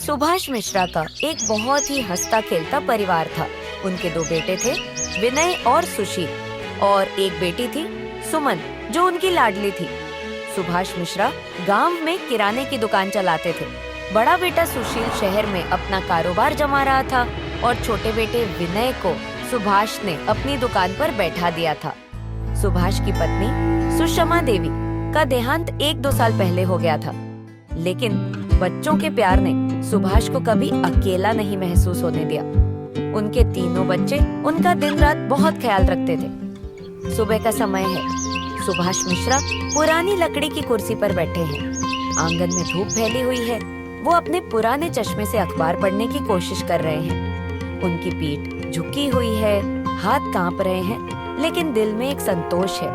सुभाष मिश्रा का एक बहुत ही हंसता खेलता परिवार था। उनके दो बेटे थे, विनय और सुशील, और एक बेटी थी, सुमन, जो उनकी लाडली थी। सुभाष मिश्रा गांव में किराने की दुकान चलाते थे। बड़ा बेटा सुशील शहर में अपना कारोबार जमा रहा था और छोटे बेटे विनय को सुभाष ने अपनी दुकान पर बैठा दिया था। सुभाष की पत्नी सुषमा देवी का देहांत 1-2 साल पहले हो गया था, लेकिन बच्चों के प्यार ने सुभाष को कभी अकेला नहीं महसूस होने दिया। उनके तीनों बच्चे उनका दिन रात बहुत ख्याल रखते थे। सुबह का समय है। सुभाष मिश्रा पुरानी लकड़ी की कुर्सी पर बैठे हैं। आंगन में धूप फैली हुई है। वो अपने पुराने चश्मे से अखबार पढ़ने की कोशिश कर रहे हैं। उनकी पीठ झुकी हुई है, हाथ कांप रहे हैं, लेकिन दिल में एक संतोष है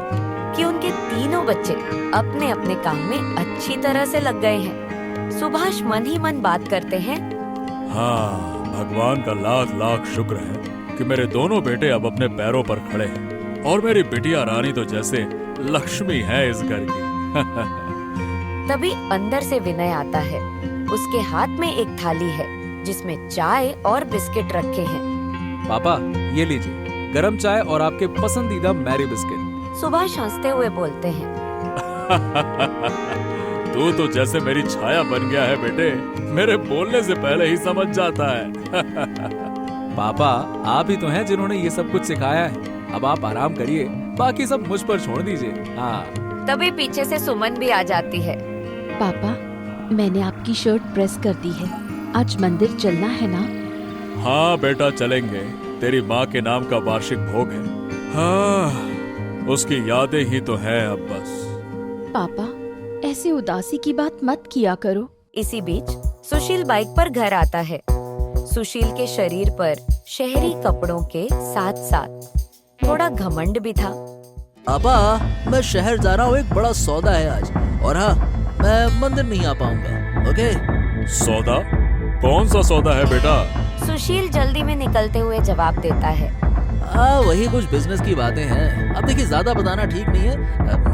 कि उनके तीनों बच्चे अपने अपने काम में अच्छी तरह से लग गए हैं। सुभाष मन ही मन बात करते हैं। हाँ, भगवान का लाख लाख शुक्र है कि मेरे दोनों बेटे अब अपने पैरों पर खड़े हैं और मेरी बिटिया रानी तो जैसे लक्ष्मी है इस घर की। तभी अंदर से विनय आता है। उसके हाथ में एक थाली है जिसमें चाय और बिस्किट रखे हैं। पापा, ये लीजिए गरम चाय और आपके पसंदीदा मैरी बिस्किट। सुभाष हंसते हुए बोलते हैं। तू तो जैसे मेरी छाया बन गया है बेटे, मेरे बोलने से पहले ही समझ जाता है। पापा, आप ही तो हैं जिन्होंने ये सब कुछ सिखाया है। अब आप आराम करिए, बाकी सब मुझ पर छोड़ दीजिए। हाँ। तभी पीछे से सुमन भी आ जाती है। पापा, मैंने आपकी शर्ट प्रेस कर दी है। आज मंदिर चलना है ना? हाँ बेटा, चलेंगे। तेरी माँ के नाम का वार्षिक भोग है। हाँ, उसकी यादें ही तो हैं अब बस। पापा, ऐसे उदासी की बात मत किया करो। इसी बीच सुशील बाइक पर घर आता है। सुशील के शरीर पर शहरी कपड़ों के साथ साथ थोड़ा घमंड भी था। पापा, मैं शहर जा रहा हूँ, एक बड़ा सौदा है आज, और हाँ, मैं मंदिर नहीं आ पाऊंगा। ओके? सौदा? कौन सा सौदा है बेटा? सुशील जल्दी में निकलते हुए जवाब देता है। वही कुछ बिजनेस की बातें हैं। अब देखिए, ज्यादा बताना ठीक नहीं है,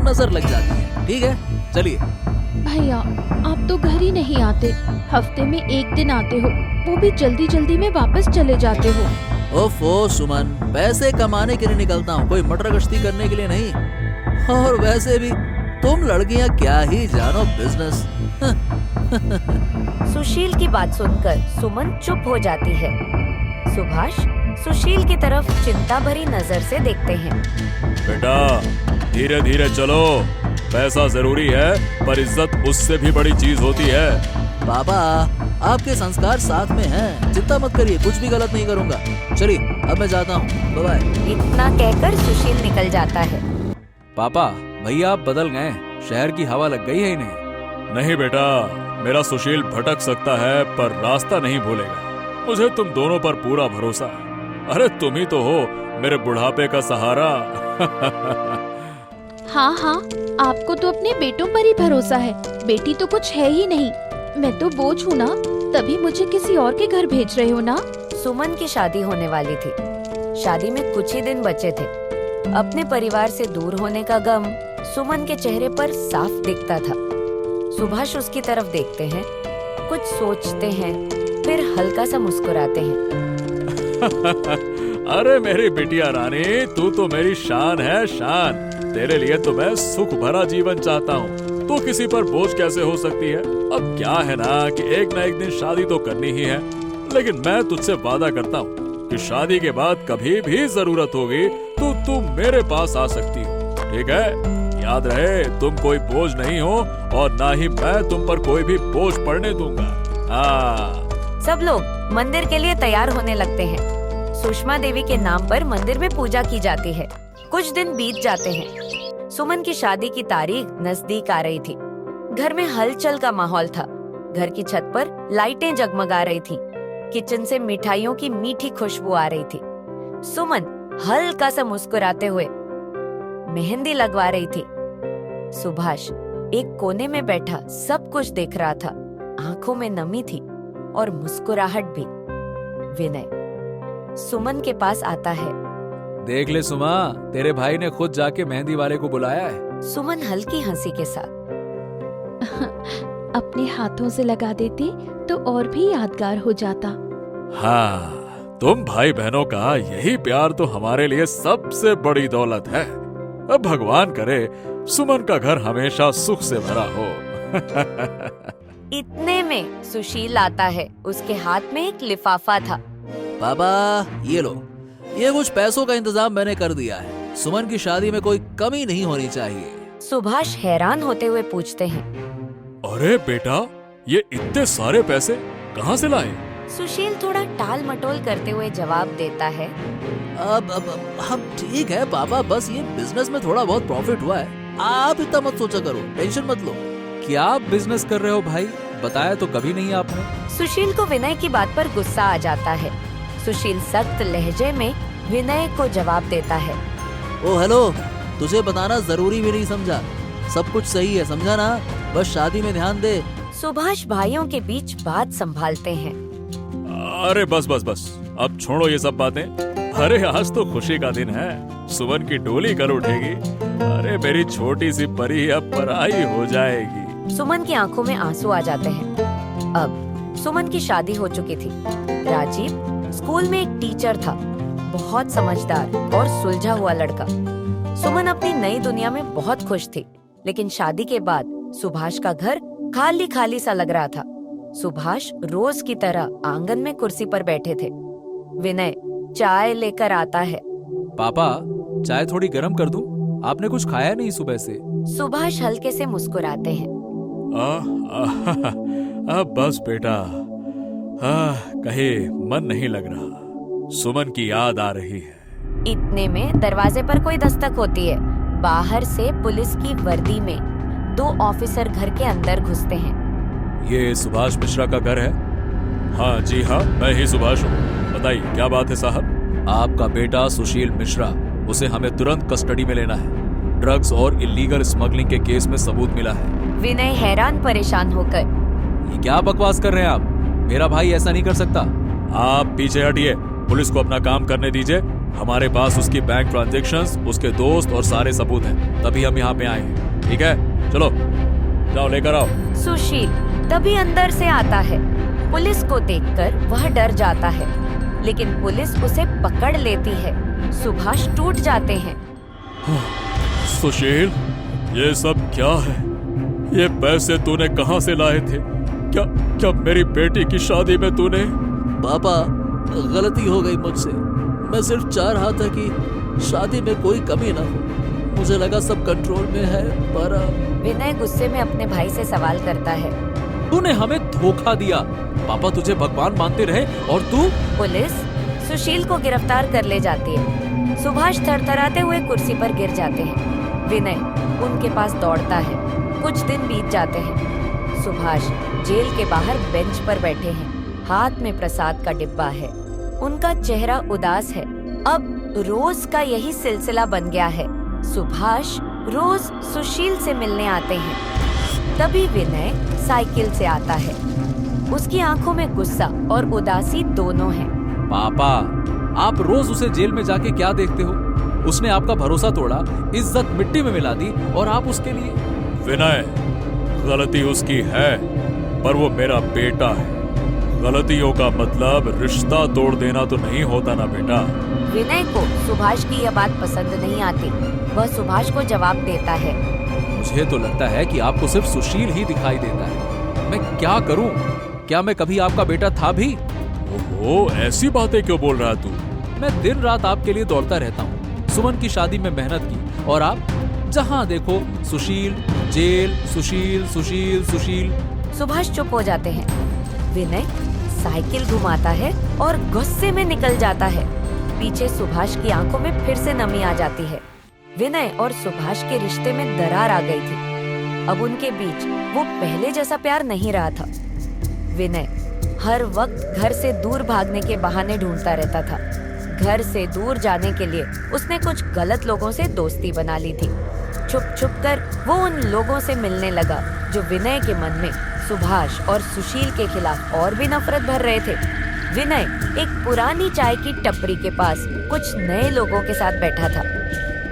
नजर लग जाती है। ठीक है, चलिए। भैया, आप तो घर ही नहीं आते। हफ्ते में 1 दिन आते हो, वो भी जल्दी जल्दी में वापस चले जाते हो। ओफो सुमन, पैसे कमाने के लिए निकलता हूँ, कोई मटर गश्ती करने के लिए नहीं। और वैसे भी तुम लड़कियाँ क्या ही जानो बिजनेस। सुशील की बात सुनकर सुमन चुप हो जाती है। सुभाष सुशील की तरफ चिंता भरी नजर से देखते हैं। बेटा, धीरे धीरे चलो। पैसा जरूरी है, पर इज्जत उससे भी बड़ी चीज होती है। पापा, आपके संस्कार साथ में हैं, चिंता मत करिए, कुछ भी गलत नहीं करूँगा। चलिए, अब मैं जाता हूँ, बाय बाय। इतना कहकर सुशील निकल जाता है। पापा, भैया आप बदल गए। शहर की हवा लग गई है इन्हें। नहीं बेटा, मेरा सुशील भटक सकता है पर रास्ता नहीं भूलेगा। मुझे तुम दोनों पर पूरा भरोसा है। अरे तुम ही तो हो मेरे बुढ़ापे का सहारा। हाँ हाँ, आपको तो अपने बेटों पर ही भरोसा है। बेटी तो कुछ है ही नहीं। मैं तो बोझ हूँ ना, तभी मुझे किसी और के घर भेज रहे हो ना। सुमन की शादी होने वाली थी। शादी में कुछ ही दिन बचे थे। अपने परिवार से दूर होने का गम सुमन के चेहरे पर साफ दिखता था। सुभाष उसकी तरफ देखते हैं, कुछ सोचते हैं, फिर हल्का सा मुस्कुराते हैं। अरे मेरी बिटिया रानी, तू तो मेरी शान है, शान। तेरे लिए तो मैं सुख भरा जीवन चाहता हूँ। तू किसी पर बोझ कैसे हो सकती है? अब क्या है ना कि एक न एक दिन शादी तो करनी ही है, लेकिन मैं तुझसे वादा करता हूँ कि शादी के बाद कभी भी जरूरत होगी तो तू मेरे पास आ सकती हो। ठीक है? याद रहे, तुम कोई बोझ नहीं हो और ना ही मैं तुम पर कोई भी बोझ पड़ने दूंगा। हाँ। सब लोग मंदिर के लिए तैयार होने लगते हैं। सुषमा देवी के नाम पर मंदिर में पूजा की जाती है। कुछ दिन बीत जाते हैं। सुमन की शादी की तारीख नजदीक आ रही थी। घर में हलचल का माहौल था। घर की छत पर लाइटें जगमगा रही थी। किचन से मिठाइयों की मीठी खुशबू आ रही थी। सुमन हल्का सा मुस्कुराते हुए मेहंदी लगवा रही थी। सुभाष एक कोने में बैठा सब कुछ देख रहा था। आंखों में नमी थी और मुस्कुराहट भी। विनय सुमन के पास आता है। देख ले सुमा, तेरे भाई ने खुद जाके मेहंदी वाले को बुलाया है। सुमन हल्की हंसी के साथ। अपने हाथों से लगा देते तो और भी यादगार हो जाता। हाँ, तुम भाई बहनों का यही प्यार तो हमारे लिए सबसे बड़ी दौलत है। अब भगवान करे सुमन का घर हमेशा सुख से भरा हो। इतने में सुशील आता है। उसके हाथ में एक लिफाफा था। पापा ये लो, ये कुछ पैसों का इंतजाम मैंने कर दिया है। सुमन की शादी में कोई कमी नहीं होनी चाहिए। सुभाष हैरान होते हुए पूछते हैं। अरे बेटा, ये इतने सारे पैसे कहाँ से लाए? सुशील थोड़ा टाल मटोल करते हुए जवाब देता है। अब ठीक है पापा, बस ये बिजनेस में थोड़ा बहुत प्रॉफिट हुआ है। आप इतना मत सोचा करो, टेंशन मत लो। क्या बिजनेस कर रहे हो भाई? बताया तो कभी नहीं आपने। सुशील को विनय की बात पर गुस्सा आ जाता है। सुशील सख्त लहजे में विनय को जवाब देता है। ओ हेलो, तुझे बताना जरूरी भी नहीं समझा। सब कुछ सही है, समझा ना? बस शादी में ध्यान दे। सुभाष भाइयों के बीच बात संभालते हैं। अरे बस बस बस, अब छोड़ो ये सब बातें। अरे आज तो खुशी का दिन है, सुमन की डोली कर उठेगी। अरे मेरी छोटी सी परी अब पराई हो जाएगी। सुमन की आंखों में आंसू आ जाते हैं। अब सुमन की शादी हो चुकी थी। राजीव स्कूल में एक टीचर था, बहुत समझदार और सुलझा हुआ लड़का। सुमन अपनी नई दुनिया में बहुत खुश थी, लेकिन शादी के बाद सुभाष का घर खाली खाली सा लग रहा था। सुभाष रोज की तरह आंगन में कुर्सी पर बैठे थे। विनय चाय लेकर आता है। पापा, चाय थोड़ी गर्म कर दूं? आपने कुछ खाया नहीं सुबह से। सुभाष हल्के से मुस्कुराते हैं। बस बेटा, कहीं मन नहीं लग रहा। सुमन की याद आ रही है। इतने में दरवाजे पर कोई दस्तक होती है। बाहर से पुलिस की वर्दी में 2 ऑफिसर घर के अंदर घुसते हैं। ये सुभाष मिश्रा का घर है? हाँ जी हाँ, मैं ही सुभाष हूँ। बताइए क्या बात है साहब? आपका बेटा सुशील मिश्रा, उसे हमें तुरंत कस्टडी में लेना है। ड्रग्स और इलीगल स्मगलिंग के केस में सबूत मिला है। विनय हैरान परेशान होकर। ये क्या बकवास कर रहे हैं आप? मेरा भाई ऐसा नहीं कर सकता। आप पीछे हटिए, पुलिस को अपना काम करने दीजिए। हमारे पास उसकी बैंक ट्रांजैक्शंस, उसके दोस्त और सारे सबूत हैं, तभी हम यहाँ पे आए हैं। ठीक है, चलो जाओ लेकर आओ। सुशील तभी अंदर से आता है। पुलिस को देखकर वह डर जाता है, लेकिन पुलिस उसे पकड़ लेती है। सुभाष टूट जाते हैं। सुशील, ये सब क्या है? ये पैसे तूने कहाँ से लाए थे? क्या मेरी बेटी की शादी में तूने? पापा, गलती हो गई मुझसे। मैं सिर्फ चाह रहा था कि शादी में कोई कमी ना हो। मुझे लगा सब कंट्रोल में है, पर विनय गुस्से में अपने भाई से सवाल करता है। तूने हमें धोखा दिया। पापा तुझे भगवान मानते रहे और तू। पुलिस सुशील को गिरफ्तार कर ले जाती है। सुभाष थरथराते हुए कुर्सी पर गिर जाते हैं। विनय उनके पास दौड़ता है। कुछ दिन बीत जाते हैं। सुभाष जेल के बाहर बेंच पर बैठे हैं। हाथ में प्रसाद का डिब्बा है। उनका चेहरा उदास है। अब रोज का यही सिलसिला बन गया है। सुभाष रोज सुशील से मिलने आते हैं। तभी विनय साइकिल से आता है। उसकी आंखों में गुस्सा और उदासी दोनों हैं। पापा, आप रोज उसे जेल में जाके क्या देखते हो? उसने आपका भरोसा तोड़ा, इज्जत मिट्टी में मिला दी, और आप उसके लिए। विनय, गलती उसकी है, पर वो मेरा बेटा है। गलतियों का मतलब रिश्ता तोड़ देना तो नहीं होता ना बेटा। विनय को सुभाष की यह बात पसंद नहीं आती। वह सुभाष को जवाब देता है। मुझे तो लगता है कि आपको सिर्फ सुशील ही दिखाई देता है। मैं क्या करूं? क्या मैं कभी आपका बेटा था भी? ओहो, ऐसी बातें क्यों बोल रहा तू? मैं दिन रात आपके लिए दौड़ता रहता हूँ। सुमन की शादी में मेहनत की, और आप जहाँ देखो सुशील, जेल, सुशील सुशील सुशील। सुभाष चुप हो जाते हैं। विनय साइकिल घुमाता है और गुस्से में निकल जाता है। पीछे सुभाष की आंखों में फिर से नमी आ जाती है। विनय और सुभाष के रिश्ते में दरार आ गई थी। अब उनके बीच वो पहले जैसा प्यार नहीं रहा था। विनय हर वक्त घर से दूर भागने के बहाने ढूंढता रहता था। घर से दूर जाने के लिए उसने कुछ गलत लोगों से दोस्ती बना ली थी। छुप छुप कर वो उन लोगों से मिलने लगा जो विनय के मन में सुभाष और सुशील के खिलाफ और भी नफरत भर रहे थे। विनय एक पुरानी चाय की टपरी के पास कुछ नए लोगों के साथ बैठा था।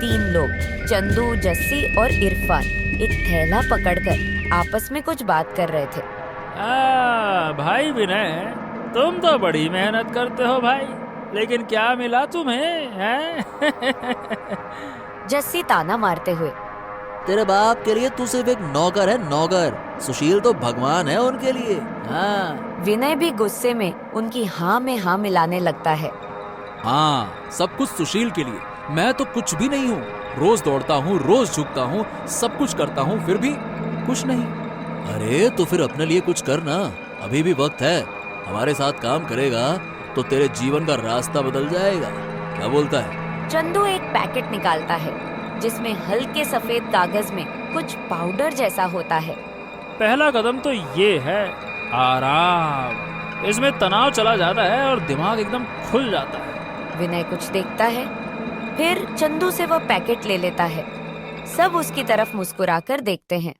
3 लोग, चंदू, जस्सी और इरफान, एक थैला पकड़कर आपस में कुछ बात कर रहे थे। भाई विनय, तुम तो बड़ी मेहनत करते हो भाई, लेकिन क्या मिला तुम्हें हैं? जस्सी ताना मारते हुए। तेरे बाप के लिए तू सिर्फ एक नौकर है, नौकर। सुशील तो भगवान है उनके लिए। हाँ विनय भी गुस्से में उनकी हाँ में हाँ मिलाने लगता है। हाँ, सब कुछ सुशील के लिए। मैं तो कुछ भी नहीं हूँ। रोज दौड़ता हूँ, रोज झुकता हूँ, सब कुछ करता हूँ, फिर भी कुछ नहीं। अरे तो फिर अपने लिए कुछ कर ना, अभी भी वक्त है। हमारे साथ काम करेगा तो तेरे जीवन का रास्ता बदल जाएगा। क्या बोलता है? चंदू एक पैकेट निकालता है जिसमें हल्के सफेद कागज में कुछ पाउडर जैसा होता है। पहला कदम तो ये है आराम। इसमें तनाव चला जाता है और दिमाग एकदम खुल जाता है। विनय कुछ देखता है, फिर चंदू से वह पैकेट ले लेता है। सब उसकी तरफ मुस्कुराकर देखते हैं।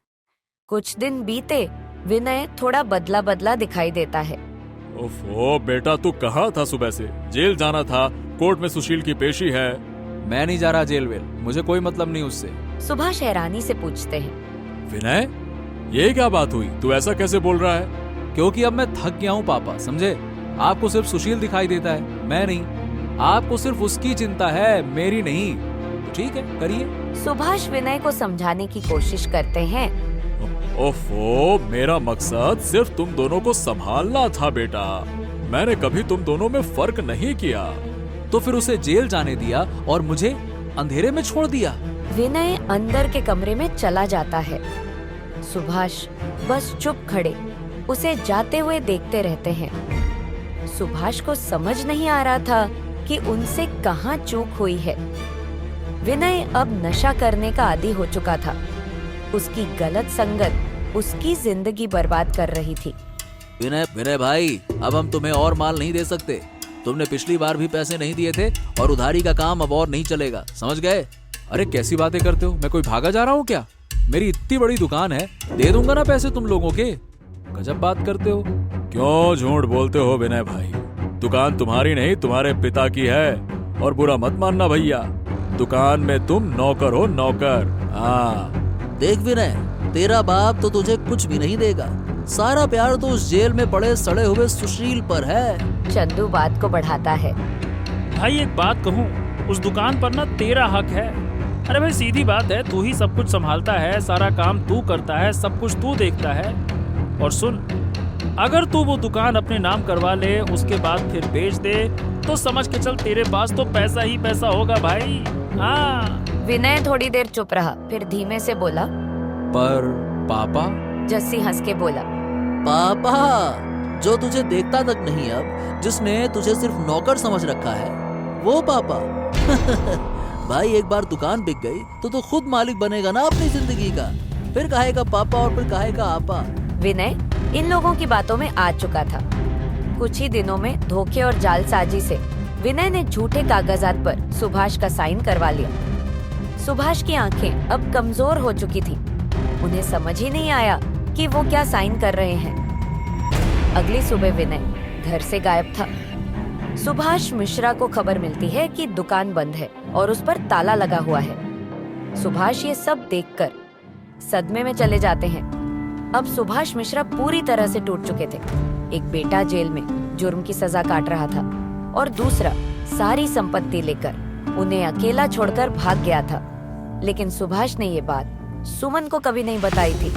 कुछ दिन बीते, विनय थोड़ा बदला बदला दिखाई देता है। ओफो बेटा, तू कहाँ था सुबह से? जेल जाना था, कोर्ट में सुशील की पेशी है। मैं नहीं जा रहा जेल वेल, मुझे कोई मतलब नहीं उससे। सुभाष हैरानी से पूछते हैं। विनय, ये क्या बात हुई? तू ऐसा कैसे बोल रहा है? क्योंकि अब मैं थक गया हूँ पापा, समझे? आपको सिर्फ सुशील दिखाई देता है, मैं नहीं। आपको सिर्फ उसकी चिंता है, मेरी नहीं। तो ठीक है, करिए। सुभाष विनय को समझाने की कोशिश करते हैं। ओफो, मेरा मकसद सिर्फ तुम दोनों को संभालना था बेटा। मैंने कभी तुम दोनों में फर्क नहीं किया। तो फिर उसे जेल जाने दिया और मुझे अंधेरे में छोड़ दिया। विनय अंदर के कमरे में चला जाता है। सुभाष बस चुप खड़े उसे जाते हुए देखते रहते हैं। सुभाष को समझ नहीं आ रहा था कि उनसे कहाँ चूक हुई है। विनय अब नशा करने का आदी हो चुका था। उसकी गलत संगत उसकी जिंदगी बर्बाद कर रही थी। विनय भाई, अब हम तुम्हें और माल नहीं दे सकते। तुमने पिछली बार भी पैसे नहीं दिए थे और उधारी का काम अब और नहीं चलेगा, समझ गए? अरे कैसी बातें करते हो? मैं कोई भागा जा रहा हूँ क्या? मेरी इतनी बड़ी दुकान है, दे दूंगा ना पैसे तुम लोगों के। गजब बात करते हो। क्यों झूठ बोलते हो विनय भाई? दुकान तुम्हारी नहीं, तुम्हारे पिता की है। और बुरा मत मानना भैया, दुकान में तुम नौकर हो, नौकर। हाँ देख विनय, तेरा बाप तो तुझे कुछ भी नहीं देगा। सारा प्यार तो उस जेल में पड़े सड़े हुए सुशील पर है। चंदू बात को बढ़ाता है। भाई एक बात कहूँ, उस दुकान पर ना तेरा हक है। अरे भाई सीधी बात है, तू ही सब कुछ संभालता है, सारा काम तू करता है, सब कुछ तू देखता है। और सुन, अगर तू वो दुकान अपने नाम करवा ले, उसके बाद फिर बेच दे, तो समझ के चल तेरे पास तो पैसा ही पैसा होगा भाई। हाँ। विनय थोड़ी देर चुप रहा, फिर धीमे से बोला। पर पापा? जस्सी हंस के बोला। पापा, जो तुझे देखता तक नहीं, अब जिसने तुझे सिर्फ नौकर समझ रखा है, वो पापा। भाई एक बार दुकान बिक गई तो खुद मालिक बनेगा ना अपनी जिंदगी का। फिर काहे का पापा और फिर काहे का आपा। विनय इन लोगों की बातों में आ चुका था। कुछ ही दिनों में धोखे और जालसाजी से विनय ने झूठे कागजात पर सुभाष का साइन करवा लिया। सुभाष की आंखें अब कमजोर हो चुकी थी। उन्हें समझ ही नहीं आया कि वो क्या साइन कर रहे हैं। अगली सुबह विनय घर से गायब था। सुभाष मिश्रा को खबर मिलती है कि दुकान बंद है और उस पर ताला लगा हुआ है। सुभाष ये सब देखकर सदमे में चले जाते हैं। अब सुभाष मिश्रा पूरी तरह से टूट चुके थे। एक बेटा जेल में जुर्म की सजा काट रहा था और दूसरा सारी संपत्ति लेकर उन्हें अकेला छोड़कर भाग गया था। लेकिन सुभाष ने ये बात सुमन को कभी नहीं बताई थी।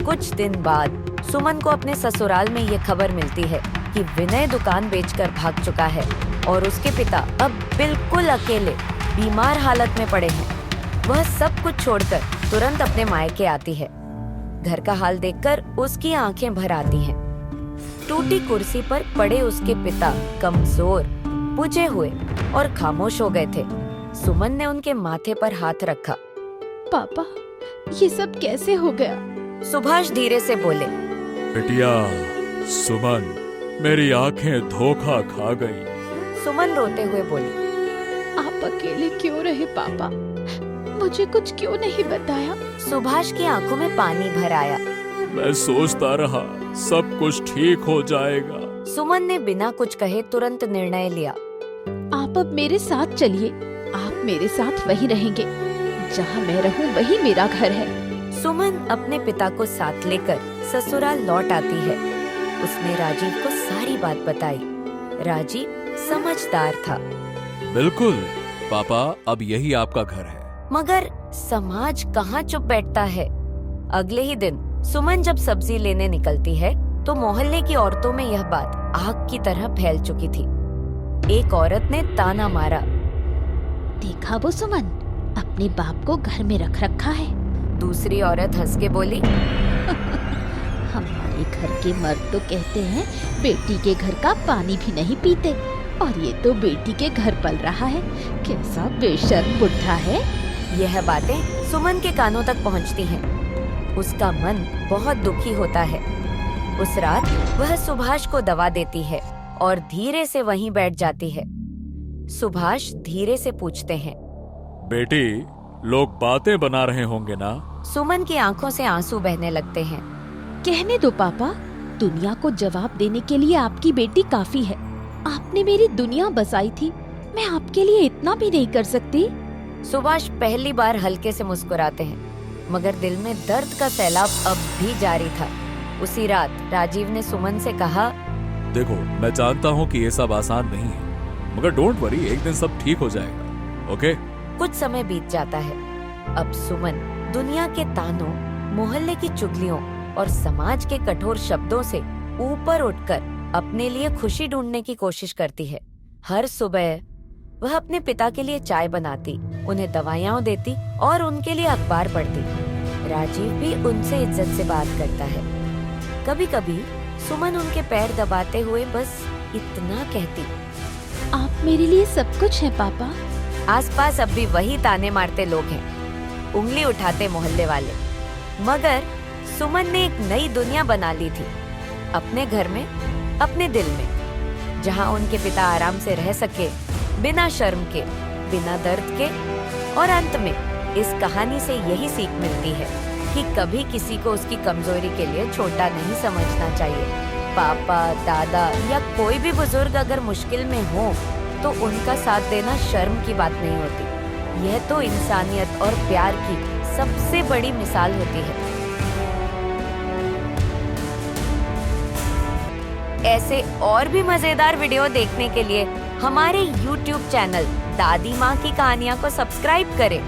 कुछ दिन बाद सुमन को अपने ससुराल में ये खबर मिलती है कि विनय दुकान बेचकर भाग चुका है और उसके पिता अब बिल्कुल अकेले बीमार हालत में पड़े हैं। वह सब कुछ छोड़कर तुरंत अपने मायके आती है। घर का हाल देखकर उसकी आंखें भर आती हैं। टूटी कुर्सी पर पड़े उसके पिता कमजोर, बुझे हुए और खामोश हो गए थे। सुमन ने उनके माथे पर हाथ रखा। पापा, ये सब कैसे हो गया? सुभाष धीरे से बोले। बिटिया सुमन, मेरी आंखें धोखा खा गई। सुमन रोते हुए बोली। आप अकेले क्यों रहे पापा? मुझे कुछ क्यों नहीं बताया? सुभाष की आंखों में पानी भर आया। मैं सोचता रहा सब कुछ ठीक हो जाएगा। सुमन ने बिना कुछ कहे तुरंत निर्णय लिया। आप अब मेरे साथ चलिए। आप मेरे साथ वहीं रहेंगे। जहाँ मैं रहूँ वही मेरा घर है। सुमन अपने पिता को साथ लेकर ससुराल लौट आती है। उसने राजीव को सारी बात बताई। राजीव समझदार था, बिल्कुल पापा, अब यही आपका घर है। मगर समाज कहाँ चुप बैठता है। अगले ही दिन सुमन जब सब्जी लेने निकलती है तो मोहल्ले की औरतों में यह बात आग की तरह फैल चुकी थी। एक औरत ने ताना मारा, देखा वो सुमन, अपने बाप को घर में रख रखा है। दूसरी औरत हंस के बोली, हमारे घर के मर्द तो कहते हैं बेटी के घर का पानी भी नहीं पीते, और ये तो बेटी के घर पल रहा है। कैसा बेशर्म बुढ़ा है। यह बातें सुमन के कानों तक पहुंचती हैं। उसका मन बहुत दुखी होता है। उस रात वह सुभाष को दवा देती है और धीरे से वहीं बैठ जाती है। सुभाष धीरे से पूछते हैं, बेटी, लोग बातें बना रहे होंगे ना? सुमन की आंखों से आंसू बहने लगते हैं। कहने दो पापा, दुनिया को जवाब देने के लिए आपकी बेटी काफी है। आपने मेरी दुनिया बसाई थी, मैं आपके लिए इतना भी नहीं कर सकती। सुभाष पहली बार हल्के से मुस्कुराते हैं, मगर दिल में दर्द का सैलाब अब भी जारी था। उसी रात राजीव ने सुमन से कहा, देखो, मैं जानता हूँ कि ये सब आसान नहीं है, मगर डोंट वरी, एक दिन सब ठीक हो जाएगा, ओके? कुछ समय बीत जाता है। अब सुमन दुनिया के तानों, मोहल्ले की चुगलियों और समाज के कठोर शब्दों से ऊपर उठकर अपने लिए खुशी ढूंढने की कोशिश करती है। हर सुबह वह अपने पिता के लिए चाय बनाती, उन्हें दवाइयाँ देती और उनके लिए अखबार पढ़ती। राजीव भी उनसे इज्जत से बात करता है। कभी कभी सुमन उनके पैर दबाते हुए बस इतना कहती, आप मेरे लिए सब कुछ है पापा। आसपास अब भी वही ताने मारते लोग हैं, उंगली उठाते मोहल्ले वाले। मगर सुमन ने एक नई दुनिया बना ली थी, अपने घर में, अपने दिल में, जहां उनके पिता आराम से रह सके, बिना शर्म के, बिना दर्द के। और अंत में इस कहानी से यही सीख मिलती है कि कभी किसी को उसकी कमजोरी के लिए छोटा नहीं समझना चाहिए। पापा, दादा या कोई भी बुजुर्ग अगर मुश्किल में हो तो उनका साथ देना शर्म की बात नहीं होती। यह तो इंसानियत और प्यार की सबसे बड़ी मिसाल होती है। ऐसे और भी मजेदार वीडियो देखने के लिए हमारे YouTube चैनल दादी माँ की कहानियाँ को सब्सक्राइब करें।